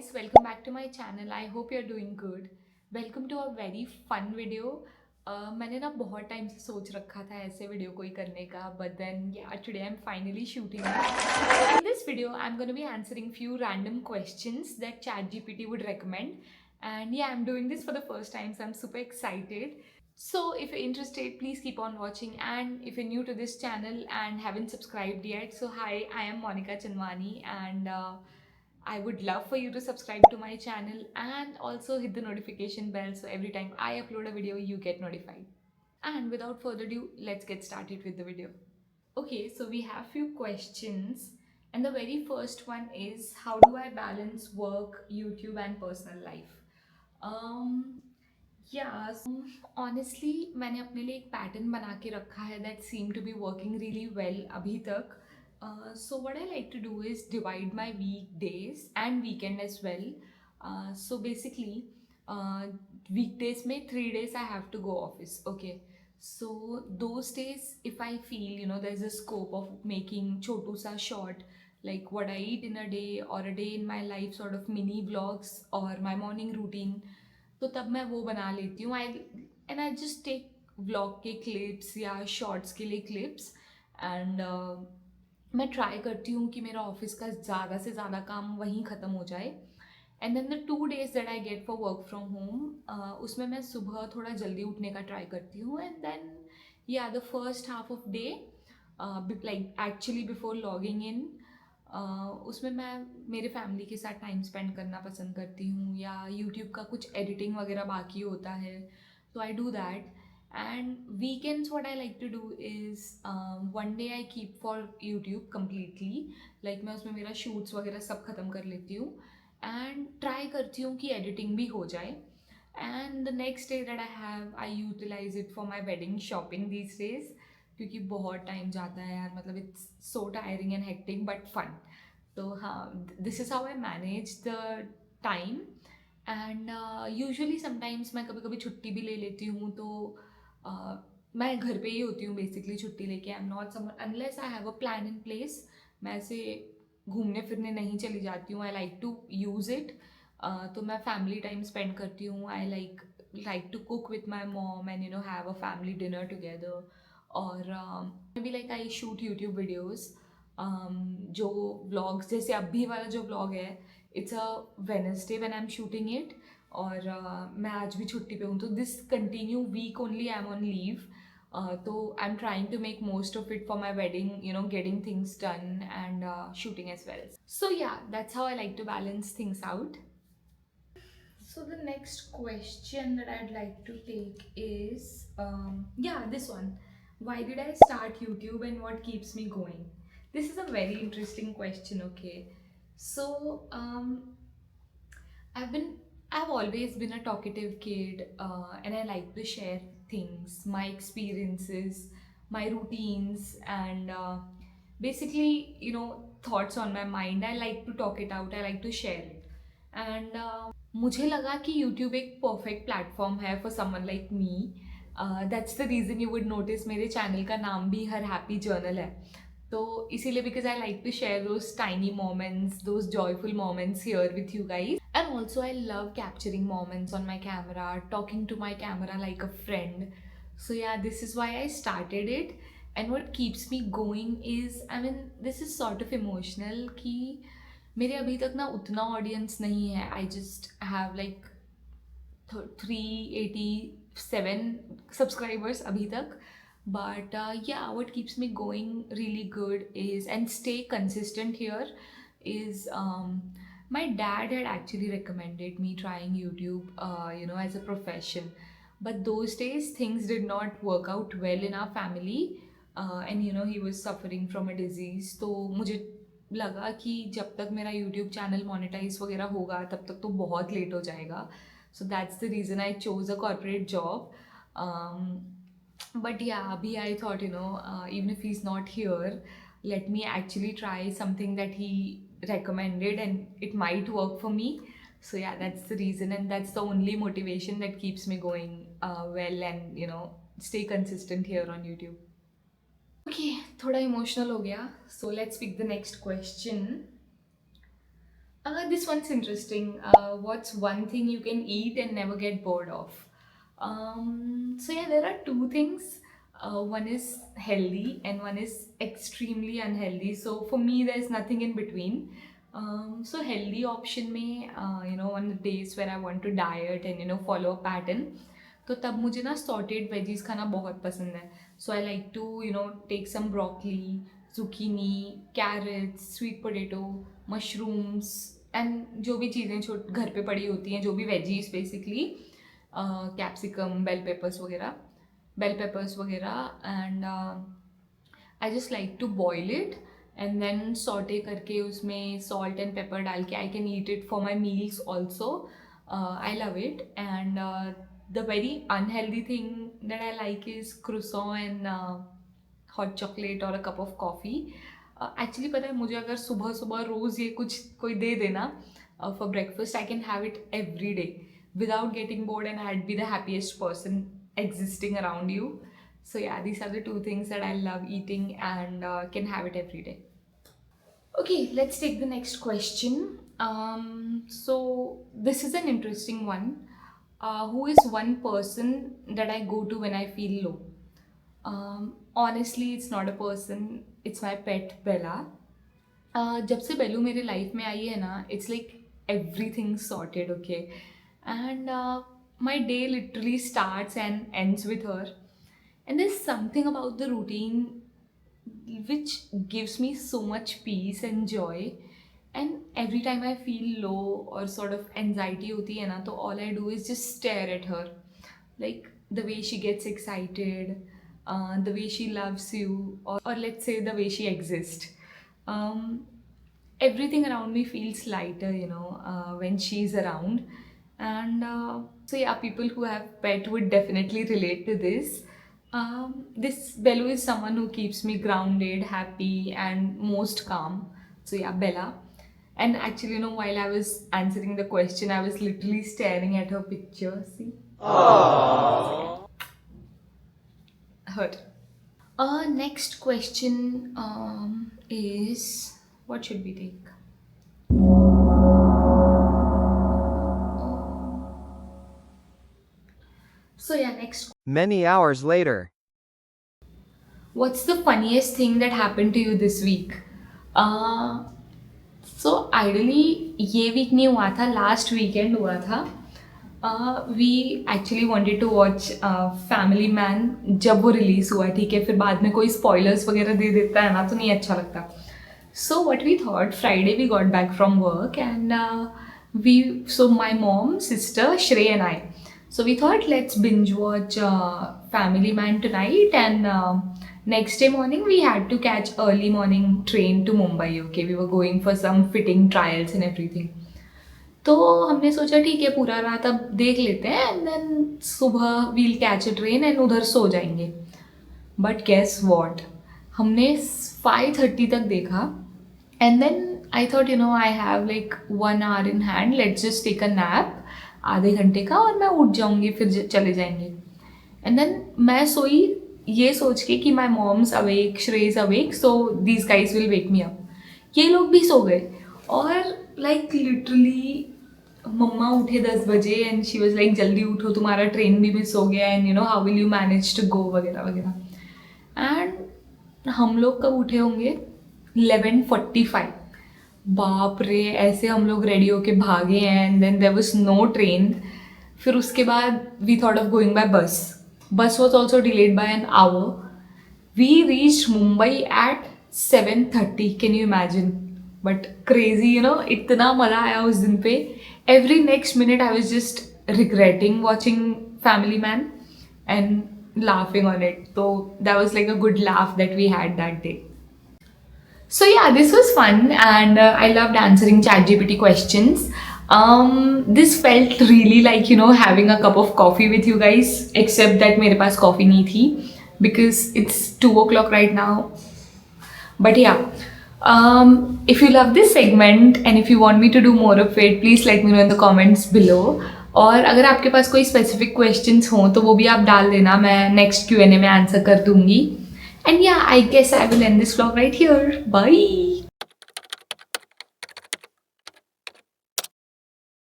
guys, welcome back to my channel. I hope you're doing good. Welcome to a very fun video. मैंने ना बहुत time से सोच रखा था ऐसे वीडियो कोई करने का, but then yeah, today I'm finally shooting it. In this video, I'm going to be answering few random questions that ChatGPT would recommend. And yeah, I'm doing this for the first time, so I'm super excited. So if you're interested, please keep on watching. And if you're new to this channel and haven't subscribed yet, so hi, I am Monica Chanwani, and I would love for you to subscribe to my channel and also hit the notification bell so every time I upload a video, you get notified. And without further ado, let's get started with the video. Okay, so we have few questions, and the very first one is, how do I balance work, YouTube, and personal life? Um, yeah, honestly, मैंने अपने लिए एक pattern बना के रखा है that seem to be working really well अभी तक. So what I like to do is divide my weekdays and weekend as well. So basically, uh, weekdays में 3 days I have to go office. Okay. So those days, if I feel there's a scope of making chotu sa short, like what I eat in a day or a day in my life, sort of mini vlogs or my morning routine, तो तब मैं वो बना लेती हूँ. I just take vlog के clips या shorts के लिए क्लिप्स. एंड मैं ट्राई करती हूँ कि मेरा ऑफिस का ज़्यादा से ज़्यादा काम वहीं ख़त्म हो जाए. And then the 2 days that I get for work from home, उसमें मैं सुबह थोड़ा जल्दी उठने का ट्राई करती हूँ. एंड देन या the first half of day, like actually before logging in, उसमें मैं मेरे फैमिली के साथ टाइम स्पेंड करना पसंद करती हूँ, या यूट्यूब का कुछ एडिटिंग वगैरह बाकी होता है, तो I do that. And weekends what I like to do is, one day I keep for YouTube completely, like मैं उसमें मेरा शूट्स वगैरह सब ख़त्म कर लेती हूँ एंड ट्राई करती हूँ कि एडिटिंग भी हो जाए. And the next day that I have, I utilize it for my wedding shopping these days, क्योंकि बहुत टाइम जाता है यार, मतलब it's so tiring and hectic but fun. तो हाँ, this is how I manage the time. And usually sometimes मैं कभी कभी छुट्टी भी ले लेती हूँ, तो मैं घर पे ही होती हूँ बेसिकली छुट्टी लेके. I am not someone unless I have a plan in place. मैं ऐसे घूमने फिरने नहीं चली जाती हूँ. I like to use it. तो मैं फैमिली टाइम स्पेंड करती हूँ. I like to cook with my mom and have a family dinner together. और भी like I shoot YouTube videos, जो व्लॉग्स, जैसे अभी वाला जो व्लॉग है, it's a Wednesday when I am shooting it. और मैं आज भी छुट्टी पे हूँ, तो this continue week only I am on leave. तो I am trying to make most of it for my wedding, getting things done and shooting as well. So yeah, that's how I like to balance things out. So the next question that I'd like to take is, yeah, this one. Why did I start YouTube and what keeps me going? This is a very interesting question. Okay, so I've been, I've always been a talkative kid, and I like to share things, my experiences, my routines, and basically, thoughts on my mind. I like to talk it out. I like to share it. And मुझे लगा कि YouTube एक perfect platform है for someone like me. That's the reason you would notice मेरे channel का नाम भी her happy journal है. तो इसीलिए, because I like to share those tiny moments, those joyful moments here with you guys. And also I love capturing moments on my camera, talking to my camera like a friend. So yeah, this is why I started it. And what keeps me going is, I mean, this is sort of emotional कि मेरे अभी तक ना उतना audience नहीं है. I just have like 387 subscribers अभी तक. बट या, what keeps me going really good is, and stay consistent here, is my dad had actually recommended me trying YouTube, as a profession. But those days, things did not work out well in our family. And he was suffering from a disease. तो मुझे लगा कि जब तक मेरा YouTube channel monetise वगैरह होगा तब तक तो बहुत लेट हो जाएगा. So that's the reason I chose a corporate job. But या, अभी I thought even if he is not here, let me actually try something that he recommended and it might work for me. So yeah, that's the reason, and that's the only motivation that keeps me going well, and stay consistent here on YouTube. Okay, थोड़ा emotional हो गया. So let's pick the next question. This one's interesting. What's one thing you can eat and never get bored of? So yeah, there are two things. One is healthy and one is extremely unhealthy. So for me, there's nothing in between. So healthy option में on the days where I want to diet and follow a pattern, तो तब मुझे ना sautéed veggies खाना बहुत पसंद है. So I like to take some broccoli, zucchini, carrots, sweet potato, mushrooms and जो भी चीज़ें छोट घर पे पड़ी होती हैं, जो भी veggies basically, capsicum, bell peppers वगैरह and I just like to boil it and then saute करके उसमें सॉल्ट एंड पेपर डाल के I can eat it for my meals also. I love it. And the very unhealthy thing that I like is croissant and hot chocolate और a cup of coffee. Actually पता है, मुझे अगर सुबह सुबह रोज़ ये कुछ कोई दे देना for breakfast, I can have it every day without getting bored, and I'd be the happiest person existing around you. So yeah, these are the two things that I love eating and can have it every day. Okay, let's take the next question. So this is an interesting one. Who is one person that I go to when I feel low? Honestly, it's not a person, it's my pet Bella. जब से बेलू मेरे life में आई है ना, it's like everything sorted. Okay, and my day literally starts and ends with her, and there is something about the routine which gives me so much peace and joy. And every time I feel low or sort of anxiety hoti hai na, to all I do is just stare at her, like the way she gets excited, the way she loves you, or let's say the way she exists. um, Everything around me feels lighter, when she's around. And so yeah, people who have pet would definitely relate to this. This Bellu is someone who keeps me grounded, happy, and most calm. So yeah, Bella. And actually, while I was answering the question, I was literally staring at her picture. See? Aww. Her. Next question is, what should we take? So yeah, next. Many hours later. What's the funniest thing that happened to you this week? So ideally ये week नहीं हुआ था, last weekend हुआ था. We actually wanted to watch Family Man जब वो release हुआ, ठीक है. फिर बाद में कोई स्पॉयलर्स वगैरह दे देता है ना, तो नहीं अच्छा लगता. So what we thought, Friday we got back from work and so my mom, sister, Shrey and I, so we thought let's binge watch Family Man tonight, and next day morning we had to catch early morning train to Mumbai. Okay, we were going for some fitting trials and everything. तो हमने सोचा ठीक है, पूरा रात अब देख लेते हैं एंड देन सुबह we'll catch a train and उधर सो जाएंगे. बट गेस वॉट, हमने 5:30 तक देखा and then I thought I have like 1 hour in hand, let's just take a nap आधे घंटे का, और मैं उठ जाऊंगी, फिर चले जाएंगे. एंड देन मैं सोई ये सोच के कि my mom's awake, Shreya's awake, so these guys will wake me up. ये लोग भी सो गए और लाइक लिटरली मम्मा उठे 10 बजे एंड शी वॉज लाइक जल्दी उठो, तुम्हारा ट्रेन भी मिस हो गया and how will you manage to go वगैरह वगैरह. एंड हम लोग कब उठे होंगे, 11:45. बाप रे, ऐसे हम लोग रेडी होके भागे हैं and then there was no train. फिर उसके बाद we thought of going by bus. Bus was also delayed by an hour. We reached Mumbai at 7:30. Can you imagine? But crazy, इतना मज़ा आया उस दिन पे. Every next minute I was just regretting watching Family Man and laughing on it. So that was like a good laugh that we had that day. So yeah, this was fun and I loved answering ChatGPT questions. This felt really like having a cup of coffee with you guys, except that मेरे पास coffee नहीं थी because it's 2 o'clock right now. But yeah, if you love this segment and if you want me to do more of it, please let me know in the comments below. और अगर आपके पास कोई specific questions हों तो वो भी आप डाल देना, मैं नेक्स्ट Q&A में आंसर कर दूंगी. And yeah, I guess I will end this vlog right here. Bye.